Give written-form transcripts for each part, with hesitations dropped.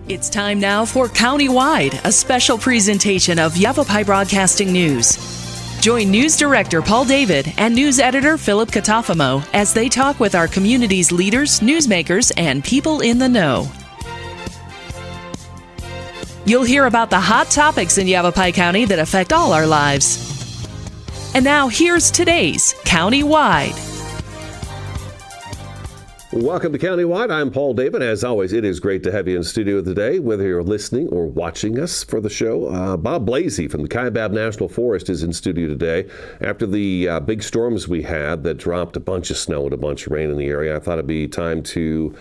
It's time now for Countywide, a special presentation of Yavapai Broadcasting News. Join News Director Paul David and News Editor Philip Catafamo as they talk with our community's leaders, newsmakers, and people in the know. You'll hear about the hot topics in Yavapai County that affect all our lives. And now here's today's Countywide. Welcome to Countywide. I'm Paul David. As always, it is great to have you in studio today, whether you're listening or watching us for the show. Bob Blasi from the Kaibab National Forest is in studio today. After the big storms we had that dropped a bunch of snow and a bunch of rain in the area, I thought it'd be time to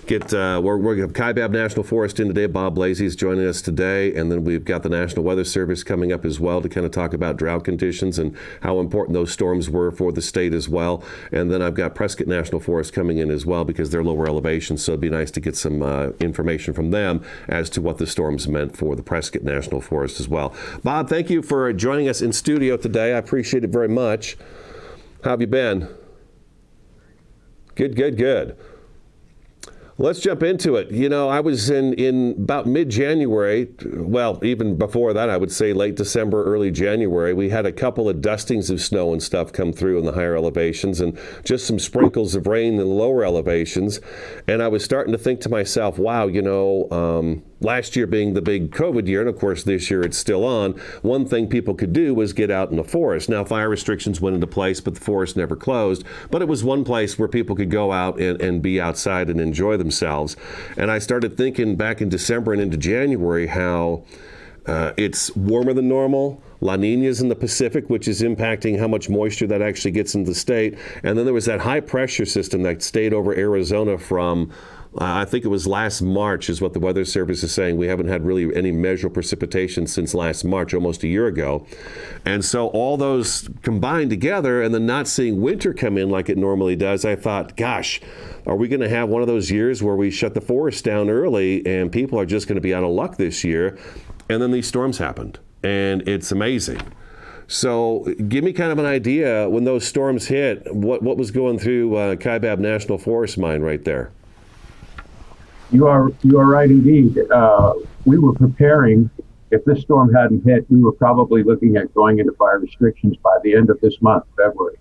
get, we're going to have Kaibab National Forest in today. Bob Blasi is joining us today. And then we've got the National Weather Service coming up as well to kind of talk about drought conditions and how important those storms were for the state as well. And then I've got Prescott National Forest coming in as well, because they're lower elevation, so it'd be nice to get some information from them as to what the storms meant for the Prescott National Forest as well. Bob, thank you for joining us in studio today. I appreciate it very much. How have you been? Good. Let's jump into it. You know, I was in about mid-January, well, even before that, I would say late December, early January. We had a couple of dustings of snow and stuff come through in the higher elevations and just some sprinkles of rain in the lower elevations. And I was starting to think to myself, wow, you know, last year being the big COVID year, and of course this year it's still on, one thing people could do was get out in the forest. Now, fire restrictions went into place, but the forest never closed. But it was one place where people could go out and be outside and enjoy themselves. And I started thinking back in December and into January how it's warmer than normal. La Nina's in the Pacific, which is impacting how much moisture that actually gets into the state. And then there was that high pressure system that stayed over Arizona from I think it was last March is what the Weather Service is saying. We haven't had really any measurable precipitation since last March, almost a year ago. And so all those combined together and then not seeing winter come in like it normally does, I thought, gosh, are we going to have one of those years where we shut the forest down early and people are just going to be out of luck this year? And then these storms happened, and it's amazing. So give me kind of an idea when those storms hit, what was going through Kaibab National Forest mind right there? You are right indeed. We were preparing. If this storm hadn't hit, we were probably looking at going into fire restrictions by the end of this month, February.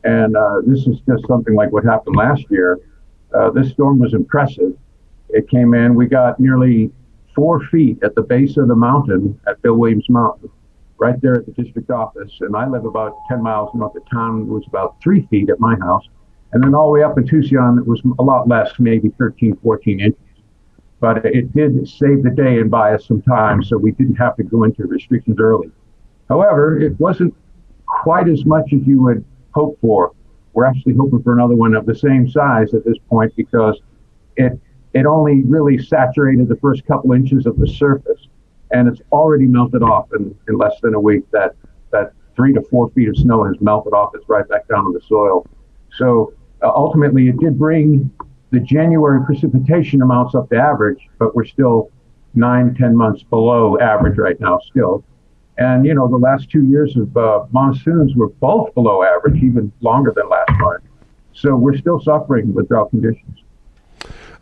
And this is just something like what happened last year. This storm was impressive. It came in. We got nearly 4 feet at the base of the mountain at Bill Williams Mountain, right there at the district office. And I live about 10 miles north of town. It was about 3 feet at my house. And then all the way up in Tucson, it was a lot less, maybe 13, 14 inches. But it did save the day and buy us some time, so we didn't have to go into restrictions early. However, it wasn't quite as much as you would hope for. We're actually hoping for another one of the same size at this point because it only really saturated the first couple inches of the surface, and it's already melted off in less than a week. That 3 to 4 feet of snow has melted off. It's right back down to the soil. So ultimately, it did bring the January precipitation amounts up to average, but we're still 9-10 months below average right now still. And, you know, the last 2 years of monsoons were both below average, even longer than last March. So we're still suffering with drought conditions.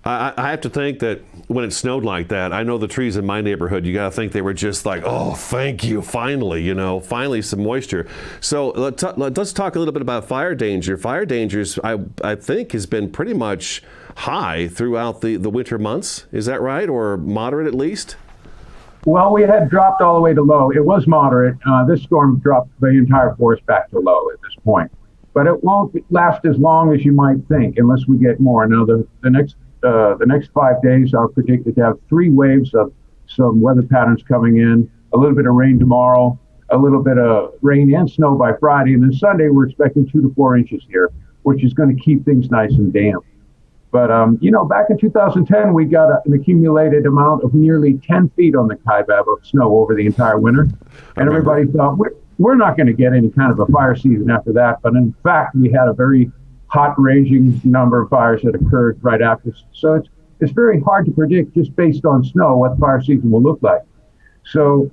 I have to think that when it snowed like that, I know the trees in my neighborhood, you got to think they were just like, oh, thank you, finally, finally some moisture. So let's talk a little bit about fire danger. Fire dangers, I think, has been pretty much high throughout the winter months. Is that right? Or moderate at least? Well, we had dropped all the way to low. It was moderate. This storm dropped the entire forest back to low at this point. But it won't last as long as you might think unless we get more. Now, the next 5 days are predicted to have 3 waves of some weather patterns coming in, a little bit of rain tomorrow, a little bit of rain and snow by Friday, and then Sunday we're expecting 2 to 4 inches here, which is going to keep things nice and damp. But, back in 2010, we got an accumulated amount of nearly 10 feet on the Kaibab of snow over the entire winter, and everybody thought, we're not going to get any kind of a fire season after that, but in fact, we had a very hot raging number of fires that occurred right after. So it's very hard to predict just based on snow what the fire season will look like. So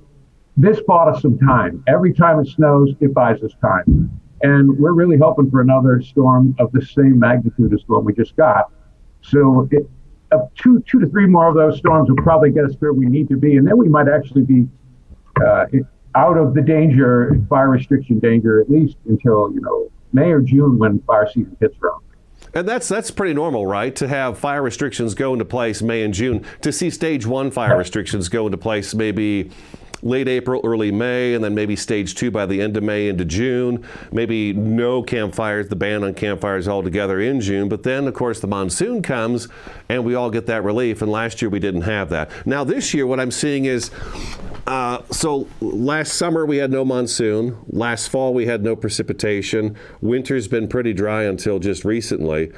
this bought us some time. Every time it snows, it buys us time. And we're really hoping for another storm of the same magnitude as the one we just got. So two to three more of those storms will probably get us where we need to be, and then we might actually be out of the fire restriction danger, at least until May or June when fire season hits around. And that's pretty normal, right? To have fire restrictions go into place May and June. To see stage 1 fire restrictions go into place maybe late April, early May, and then maybe stage 2 by the end of May into June. Maybe no campfires, the ban on campfires altogether in June. But then, of course, the monsoon comes and we all get that relief. And last year we didn't have that. Now this year what I'm seeing is, so last summer we had no monsoon. Last fall we had no precipitation. Winter's been pretty dry until just recently.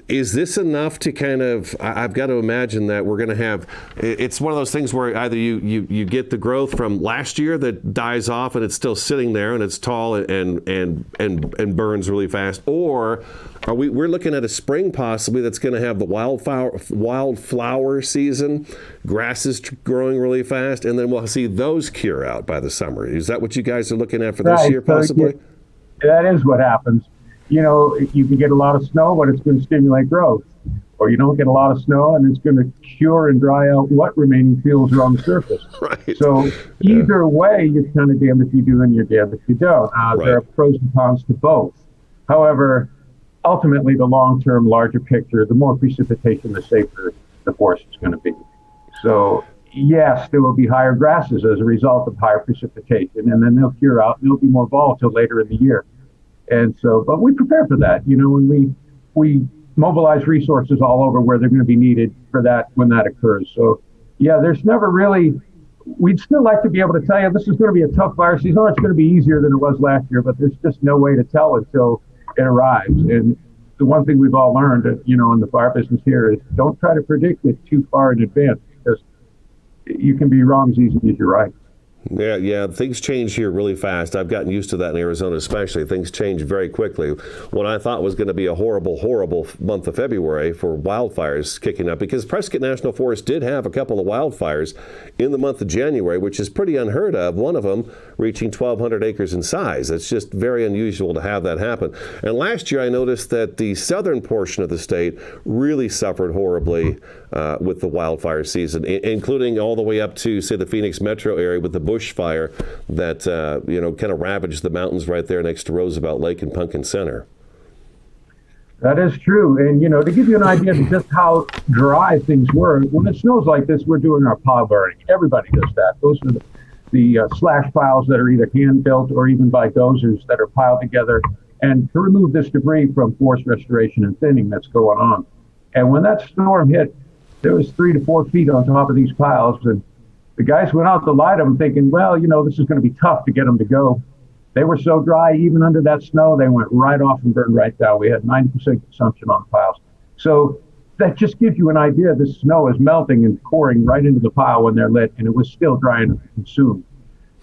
Is this enough to kind of, I've got to imagine that we're going to have, it's one of those things where either you get the growth from last year that dies off and it's still sitting there and it's tall and burns really fast, or we're looking at a spring possibly that's going to have the wildflower season, grasses growing really fast, and then we'll see those cure out by the summer. Is that what you guys are looking at for this year possibly? That is what happens. You can get a lot of snow, but it's going to stimulate growth. Or you don't get a lot of snow, and it's going to cure and dry out what remaining fuels are on the surface. Right. So either way, you're kind of damned if you do and you're damned if you don't. Right. There are pros and cons to both. However, ultimately, the long-term, larger picture, the more precipitation, the safer the forest is going to be. So yes, there will be higher grasses as a result of higher precipitation, and then they'll cure out and they'll be more volatile later in the year. And so, but we prepare for that, when we mobilize resources all over where they're going to be needed for that when that occurs. So yeah, there's never really, we'd still like to be able to tell you this is going to be a tough fire season, or it's going to be easier than it was last year, but there's just no way to tell until it arrives. And the one thing we've all learned, in the fire business here is don't try to predict it too far in advance, because you can be wrong as easy as you're right. Yeah, things change here really fast. I've gotten used to that in Arizona especially. Things change very quickly. What I thought was going to be a horrible, horrible month of February for wildfires kicking up, because Prescott National Forest did have a couple of wildfires in the month of January, which is pretty unheard of, one of them reaching 1,200 acres in size. It's just very unusual to have that happen. And last year I noticed that the southern portion of the state really suffered horribly with the wildfire season, including all the way up to, say, the Phoenix metro area with the bushfire that kind of ravaged the mountains right there next to Roosevelt Lake and Pumpkin Center. That is true. And, to give you an idea of just how dry things were, when it snows like this, we're doing our pile burning. Everybody does that. Those are the slash piles that are either hand-built or even by dozers that are piled together, and to remove this debris from forest restoration and thinning that's going on. And when that storm hit, there was 3 to 4 feet on top of these piles, and the guys went out to light them thinking, well, this is going to be tough to get them to go. They were so dry, even under that snow, they went right off and burned right down. We had 90% consumption on piles. So that just gives you an idea. The snow is melting and pouring right into the pile when they're lit, and it was still dry enough to consume.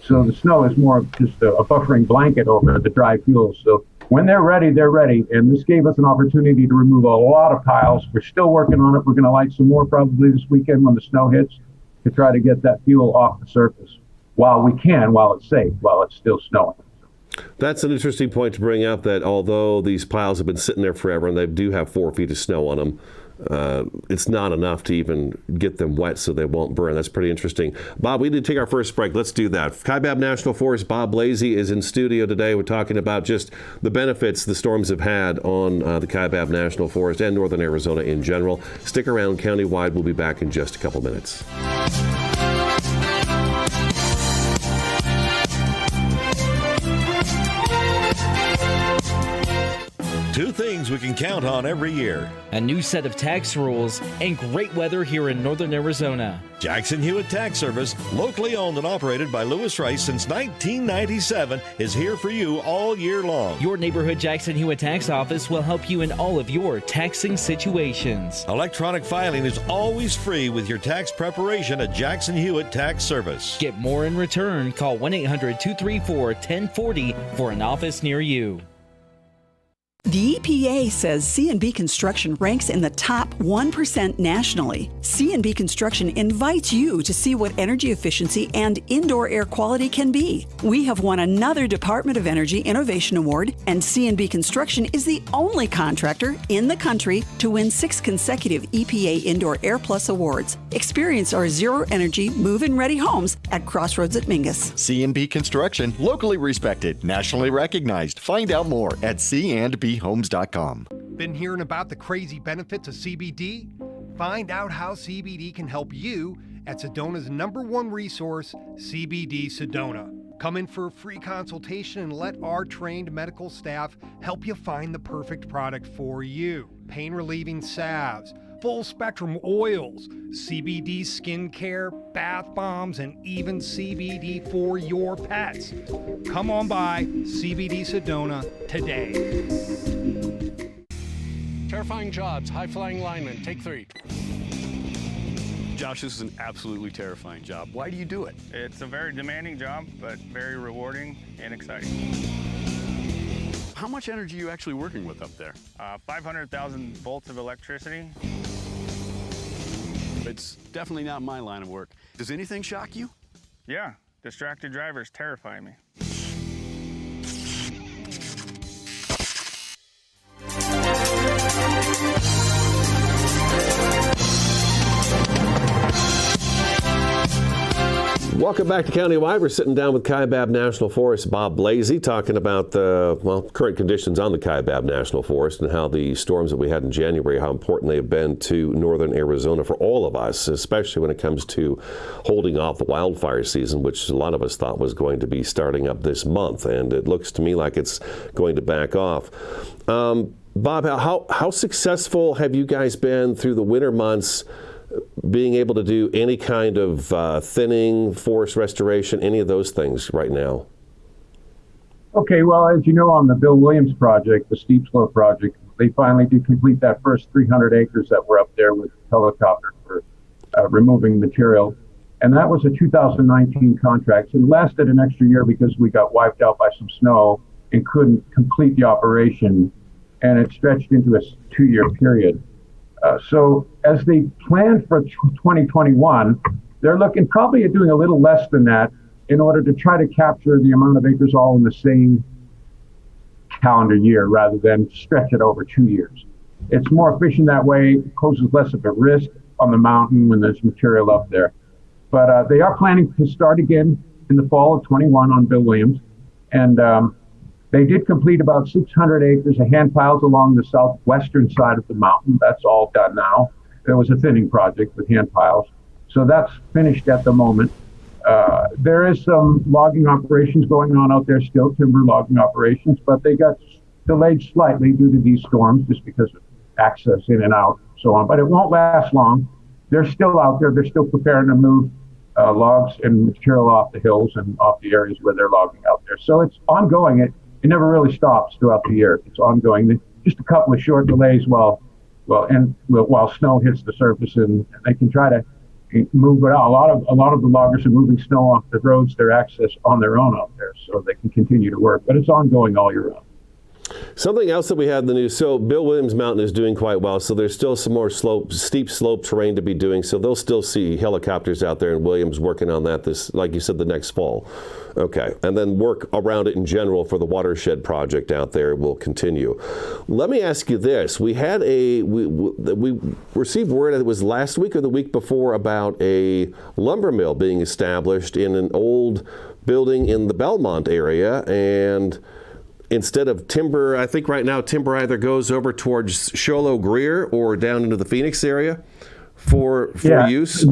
So the snow is more of just a buffering blanket over the dry fuels. So when they're ready, they're ready. And this gave us an opportunity to remove a lot of piles. We're still working on it. We're going to light some more probably this weekend when the snow hits, to try to get that fuel off the surface while it's safe, while it's still snowing. That's an interesting point to bring up, that although these piles have been sitting there forever and they do have 4 feet of snow on them, it's not enough to even get them wet so they won't burn. That's pretty interesting. Bob, we need to take our first break. Let's do that. Kaibab National Forest, Bob Blasi is in studio today. We're talking about just the benefits the storms have had on the Kaibab National Forest and northern Arizona in general. Stick around. Countywide, we'll be back in just a couple minutes. Two things we can count on every year: a new set of tax rules and great weather here in northern Arizona. Jackson Hewitt Tax Service, locally owned and operated by Lewis Rice since 1997, is here for you all year long. Your neighborhood Jackson Hewitt Tax Office will help you in all of your taxing situations. Electronic filing is always free with your tax preparation at Jackson Hewitt Tax Service. Get more in return. Call 1-800-234-1040 for an office near you. The EPA says C&B Construction ranks in the top 1% nationally. C&B Construction invites you to see what energy efficiency and indoor air quality can be. We have won another Department of Energy Innovation Award, and C&B Construction is the only contractor in the country to win 6 consecutive EPA Indoor Air Plus awards. Experience our zero-energy, move-in ready homes at Crossroads at Mingus. C&B Construction, locally respected, nationally recognized. Find out more at candbhomes.com. Been hearing about the crazy benefits of CBD? Find out how CBD can help you at Sedona's #1 resource, CBD Sedona. Come in for a free consultation and let our trained medical staff help you find the perfect product for you. Pain-relieving salves, full-spectrum oils, CBD skincare, bath bombs, and even CBD for your pets. Come on by CBD Sedona today. Terrifying jobs, high-flying linemen, take 3. Josh, this is an absolutely terrifying job. Why do you do it? It's a very demanding job, but very rewarding and exciting. How much energy are you actually working with up there? 500,000 volts of electricity. It's definitely not my line of work. Does anything shock you? Yeah, distracted drivers terrify me. Welcome back to Countywide. We're sitting down with Kaibab National Forest Bob Blasi, talking about the current conditions on the Kaibab National Forest and how the storms that we had in January, how important they have been to northern Arizona for all of us, especially when it comes to holding off the wildfire season, which a lot of us thought was going to be starting up this month, and it looks to me like it's going to back off. Bob, how successful have you guys been through the winter months being able to do any kind of thinning, forest restoration, any of those things right now? Okay, well, as you know, on the Bill Williams project, the steep slope project, they finally did complete that first 300 acres that were up there with the helicopter for removing material. And that was a 2019 contract. It lasted an extra year because we got wiped out by some snow and couldn't complete the operation. And it stretched into a 2-year period. So as they plan for 2021, they're looking probably at doing a little less than that in order to try to capture the amount of acres all in the same calendar year rather than stretch it over 2 years. It's more efficient that way, poses less of a risk on the mountain when there's material up there. But they are planning to start again in the fall of 21 on Bill Williams. And they did complete about 600 acres of hand piles along the southwestern side of the mountain. That's all done now. There was a thinning project with hand piles. So that's finished at the moment. There is some logging operations going on out there still, timber logging operations, but they got delayed slightly due to these storms just because of access in and out and so on. But it won't last long. They're still out there. They're still preparing to move logs and material off the hills and off the areas where they're logging out there. So it's ongoing. It never really stops throughout the year. It's ongoing. Just a couple of short delays while snow hits the surface, and they can try to move it out. A lot of the loggers are moving snow off the roads, their access on their own out there, so they can continue to work. But it's ongoing all year round. Something else that we had in the news, so Bill Williams Mountain is doing quite well, so there's still some more steep slope terrain to be doing, so they'll still see helicopters out there in Williams working on that this, like you said, the next fall. Okay, and then work around it in general for the watershed project out there will continue. Let me ask you this. We had we received word, it was last week or the week before, about a lumber mill being established in an old building in the Belmont area, and instead of timber, I think right now timber either goes over towards Sholo Greer or down into the Phoenix area for use.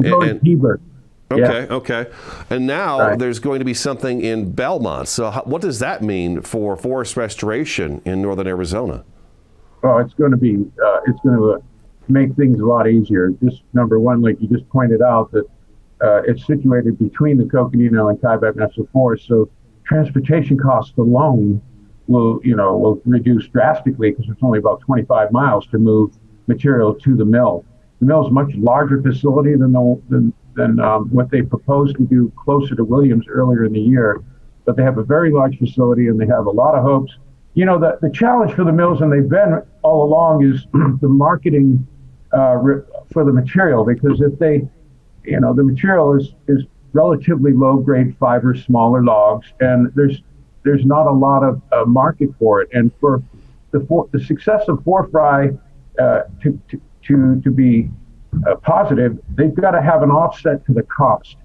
Okay. And now there's going to be something in Belmont. So what does that mean for forest restoration in northern Arizona? Oh, it's going to make things a lot easier. Just number one, like you just pointed out, that it's situated between the Coconino and Kaibab National Forest. So transportation costs alone will reduce drastically because it's only about 25 miles to move material to the mill. The mill is a much larger facility than what they proposed to do closer to Williams earlier in the year, but they have a very large facility and they have a lot of hopes the challenge for the mills, and they've been all along, is the marketing for the material, because if they, the material is relatively low grade fiber, smaller logs, and there's not a lot of market for it. And for the success of Fry to be positive, they've got to have an offset to the cost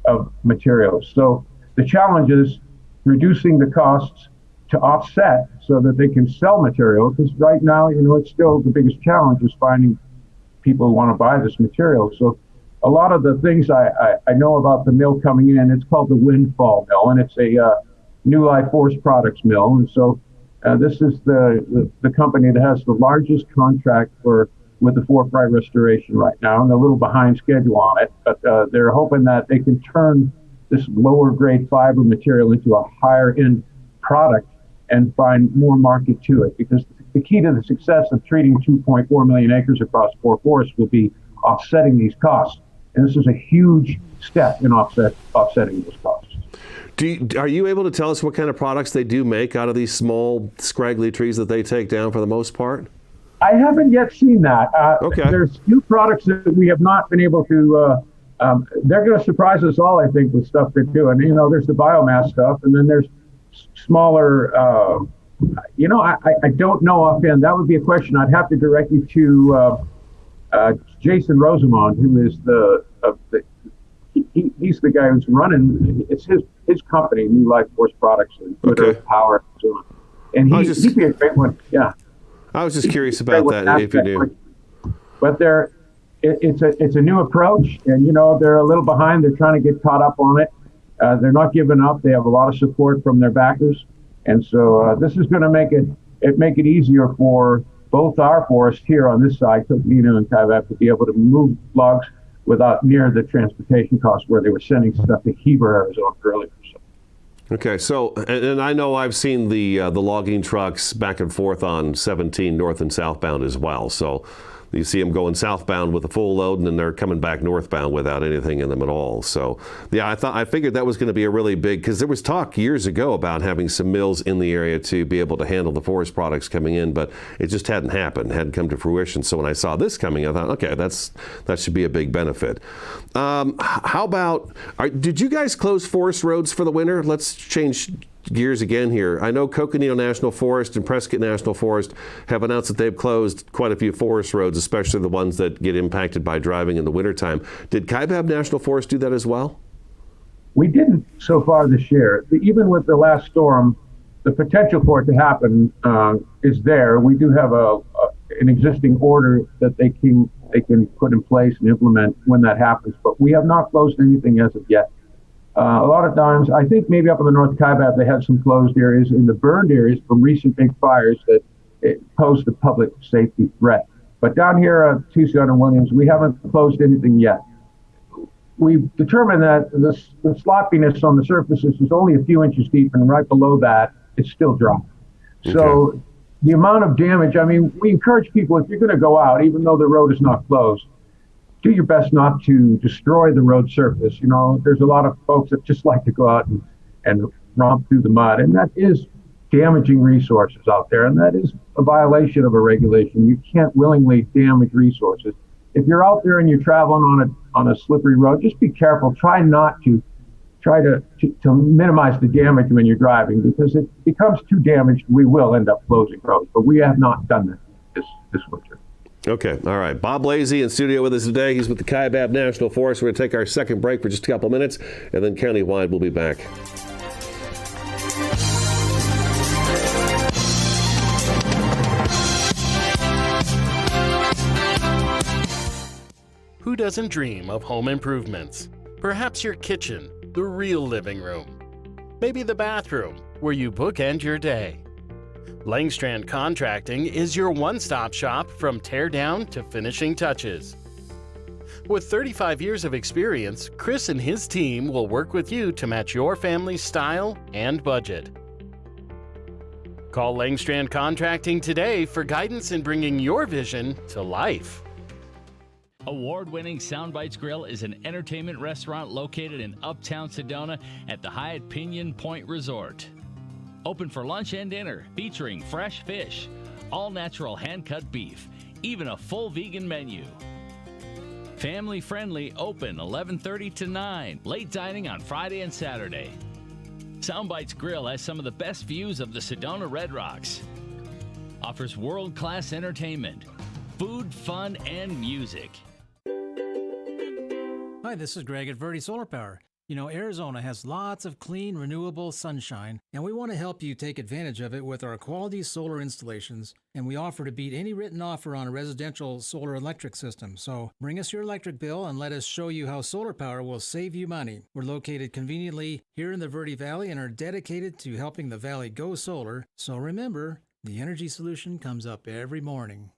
of materials. So the challenge is reducing the costs to offset so that they can sell material, because right now, it's still the biggest challenge is finding people who want to buy this material. So a lot of the things I know about the mill coming in, it's called the Wildfire mill, and it's a New Life Forest Products mill. And so this is the company that has the largest contract with the Fry restoration right now, and they're a little behind schedule on it, but they're hoping that they can turn this lower grade fiber material into a higher end product and find more market to it, because the key to the success of treating 2.4 million acres across 4 forests will be offsetting these costs. And this is a huge step in offsetting those costs. Are you able to tell us what kind of products they do make out of these small, scraggly trees that they take down for the most part? I haven't yet seen that. Okay. There's new products that we have not been able to, they're going to surprise us all, I think, with stuff they do. And, there's the biomass stuff, and then there's smaller, I don't know offhand. That would be a question I'd have to direct you to Jason Rosamond, who is he's the guy who's running, it's his company, New Life Forest Products, and Twitter, Power, and so on. And he'd be a great one, yeah. I was just curious about that, if you do. But it's a new approach, and they're a little behind. They're trying to get caught up on it. They're not giving up. They have a lot of support from their backers, and so this is going to make it easier for both our forests here on this side, Coconino and Kaibab, to be able to move logs without near the transportation costs where they were sending stuff to Heber, Arizona earlier. Okay, so, and I know I've seen the logging trucks back and forth on 17 north and southbound as well. So you see them going southbound with a full load, and then they're coming back northbound without anything in them at all. So, yeah, I figured that was going to be a really big, because there was talk years ago about having some mills in the area to be able to handle the forest products coming in, but it just hadn't happened, hadn't come to fruition. So when I saw this coming, I thought, okay, that should be a big benefit. How about, did you guys close forest roads for the winter? Let's change gears again here. I know Coconino National Forest and Prescott National Forest have announced that they've closed quite a few forest roads, especially the ones that get impacted by driving in the wintertime. Did Kaibab National Forest do that as well? We didn't so far this year. Even with the last storm, the potential for it to happen is there. We do have an existing order that they can put in place and implement when that happens, but we have not closed anything as of yet. A lot of times, I think maybe up in the North Kaibab, they had some closed areas in the burned areas from recent big fires that it posed a public safety threat. But down here at Tucson and Williams, we haven't closed anything yet. We've determined that the sloppiness on the surfaces is only a few inches deep, and right below that, it's still dry. Okay. So the amount of damage, we encourage people, if you're going to go out, even though the road is not closed, do your best not to destroy the road surface. There's a lot of folks that just like to go out and romp through the mud, and that is damaging resources out there, and that is a violation of a regulation. You can't willingly damage resources. If you're out there and you're traveling on a slippery road, just be careful. Try to minimize the damage when you're driving, because if it becomes too damaged, we will end up closing roads. But we have not done that this winter. Okay, all right. Bob Blasi in studio with us today. He's with the Kaibab National Forest. We're going to take our second break for just a couple minutes, and then Countywide will be back. Who doesn't dream of home improvements? Perhaps your kitchen, the real living room. Maybe the bathroom, where you bookend your day. Langstrand Contracting is your one-stop shop from tear down to finishing touches. With 35 years of experience, Chris and his team will work with you to match your family's style and budget. Call Langstrand Contracting today for guidance in bringing your vision to life. Award-winning Soundbites Grill is an entertainment restaurant located in Uptown Sedona at the Hyatt Pinion Point Resort. Open for lunch and dinner, featuring fresh fish, all-natural hand-cut beef, even a full vegan menu. Family friendly, open 11:30 to 9. Late dining on Friday and Saturday. Soundbites Grill has some of the best views of the Sedona Red Rocks. Offers world-class entertainment, food, fun, and music. Hi, this is Greg at Verde Solar Power. You know, Arizona has lots of clean, renewable sunshine, and we want to help you take advantage of it with our quality solar installations, and we offer to beat any written offer on a residential solar electric system. So bring us your electric bill and let us show you how solar power will save you money. We're located conveniently here in the Verde Valley and are dedicated to helping the valley go solar. So remember, the energy solution comes up every morning.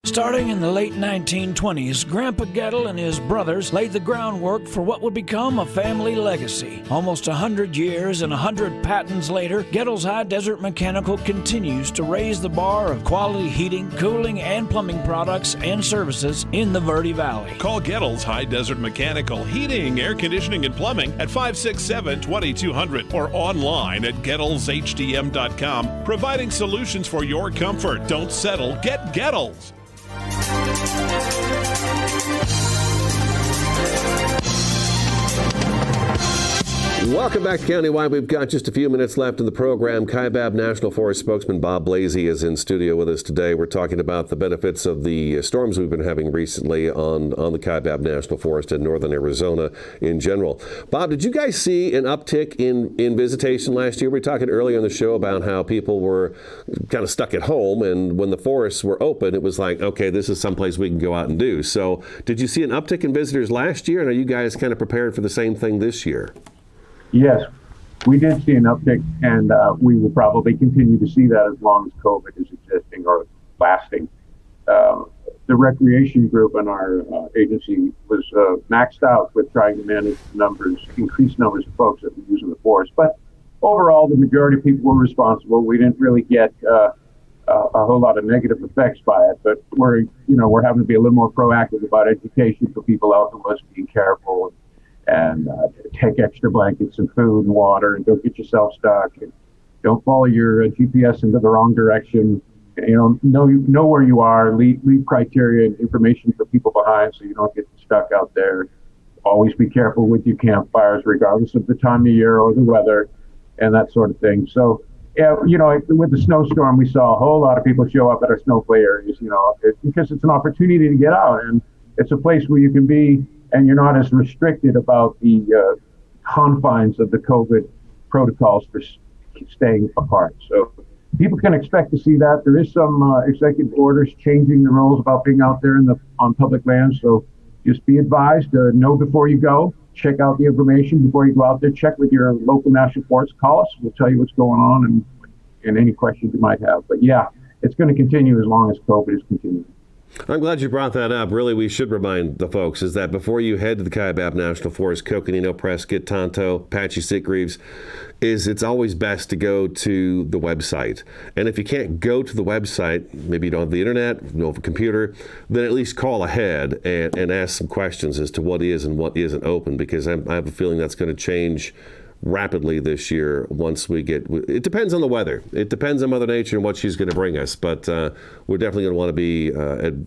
Starting in the late 1920s, Grandpa Gettle and his brothers laid the groundwork for what would become a family legacy. Almost 100 years and 100 patents later, Gettle's High Desert Mechanical continues to raise the bar of quality heating, cooling, and plumbing products and services in the Verde Valley. Call Gettle's High Desert Mechanical Heating, Air Conditioning, and Plumbing at 567-2200 or online at GettlesHDM.com, providing solutions for your comfort. Don't settle, get Gettles. Welcome back to Countywide. We've got just a few minutes left in the program. Kaibab National Forest spokesman Bob Blasi is in studio with us today. We're talking about the benefits of the storms we've been having recently on the Kaibab National Forest in northern Arizona in general. Bob, did you guys see an uptick in visitation last year? We were talking earlier in the show about how people were kind of stuck at home, and when the forests were open, it was like, okay, this is someplace we can go out and do. So did you see an uptick in visitors last year, and are you guys kind of prepared for the same thing this year? Yes, we did see an uptick, and we will probably continue to see that as long as COVID is existing or lasting. The recreation group in our agency was maxed out with trying to manage increased numbers of folks that were using the forest. But overall, the majority of people were responsible. We didn't really get a whole lot of negative effects by it, but we're having to be a little more proactive about education for people out in the woods, being careful and take extra blankets and food and water, and don't get yourself stuck, and don't follow your GPS into the wrong direction. Know where you are, leave criteria and information for people behind so you don't get stuck out there. Always be careful with your campfires, regardless of the time of year or the weather and that sort of thing. So, yeah, with the snowstorm, we saw a whole lot of people show up at our snowplay areas, because it's an opportunity to get out, and it's a place where you can be and you're not as restricted about the confines of the COVID protocols for staying apart. So people can expect to see that. There is some executive orders changing the rules about being out there on public land. So just be advised, know before you go, check out the information before you go out there, check with your local national forest, call us, we'll tell you what's going on and any questions you might have. But yeah, it's going to continue as long as COVID is continuing. I'm glad you brought that up. Really, we should remind the folks is that before you head to the Kaibab National Forest, Coconino, Prescott, Tonto, Apache Sitgreaves, it's always best to go to the website. And if you can't go to the website, maybe you don't have the internet, you don't have a computer, then at least call ahead and ask some questions as to what is and what isn't open, because I have a feeling that's going to change rapidly this year once we get. It depends on the weather. It depends on Mother Nature and what she's going to bring us. But we're definitely going to want to be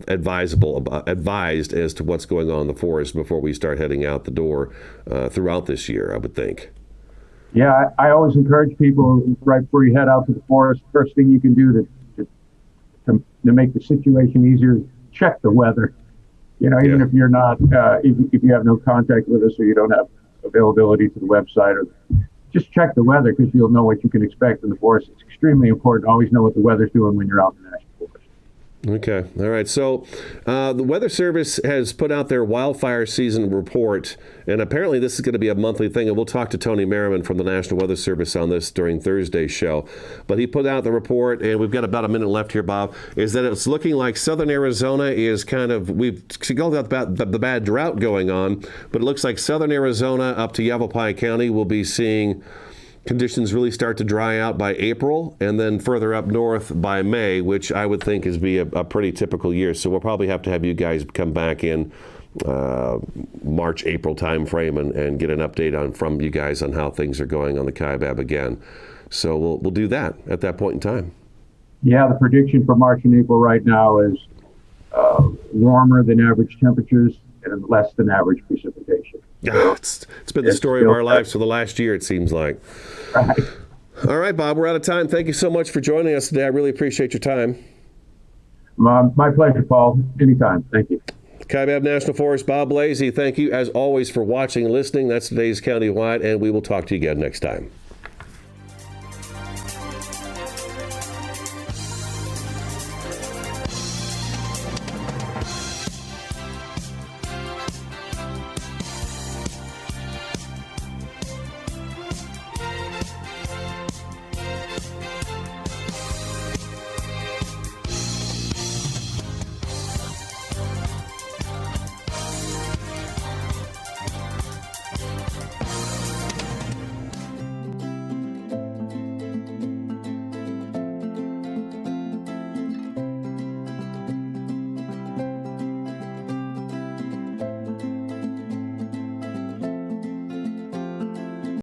advised as to what's going on in the forest before we start heading out the door throughout this year, I would think. Yeah, I always encourage people right before you head out to the forest, first thing you can do to make the situation easier, check the weather. Even if you're not, if you have no contact with us or you don't have availability to the website, or just check the weather, because you'll know what you can expect in the forest. It's extremely important to always know what the weather's doing when you're out in the national forest. Okay. All right. So the Weather Service has put out their wildfire season report, and apparently this is going to be a monthly thing, and we'll talk to Tony Merriman from the National Weather Service on this during Thursday's show. But he put out the report, and we've got about a minute left here, Bob, is that it's looking like southern Arizona is we've called out the bad drought going on, but it looks like southern Arizona up to Yavapai County will be seeing conditions really start to dry out by April, and then further up north by May, which I would think is be a pretty typical year. So we'll probably have to have you guys come back in March, April timeframe and get an update from you guys on how things are going on the Kaibab again. So we'll do that at that point in time. Yeah, the prediction for March and April right now is warmer than average temperatures and less than average precipitation. It's been the story of our lives for the last year, it seems like. Right. All right, Bob, we're out of time. Thank you so much for joining us today. I really appreciate your time. My pleasure, Paul. Anytime. Thank you. Kaibab National Forest, Bob Blasi, thank you as always for watching and listening. That's today's Countywide, and we will talk to you again next time.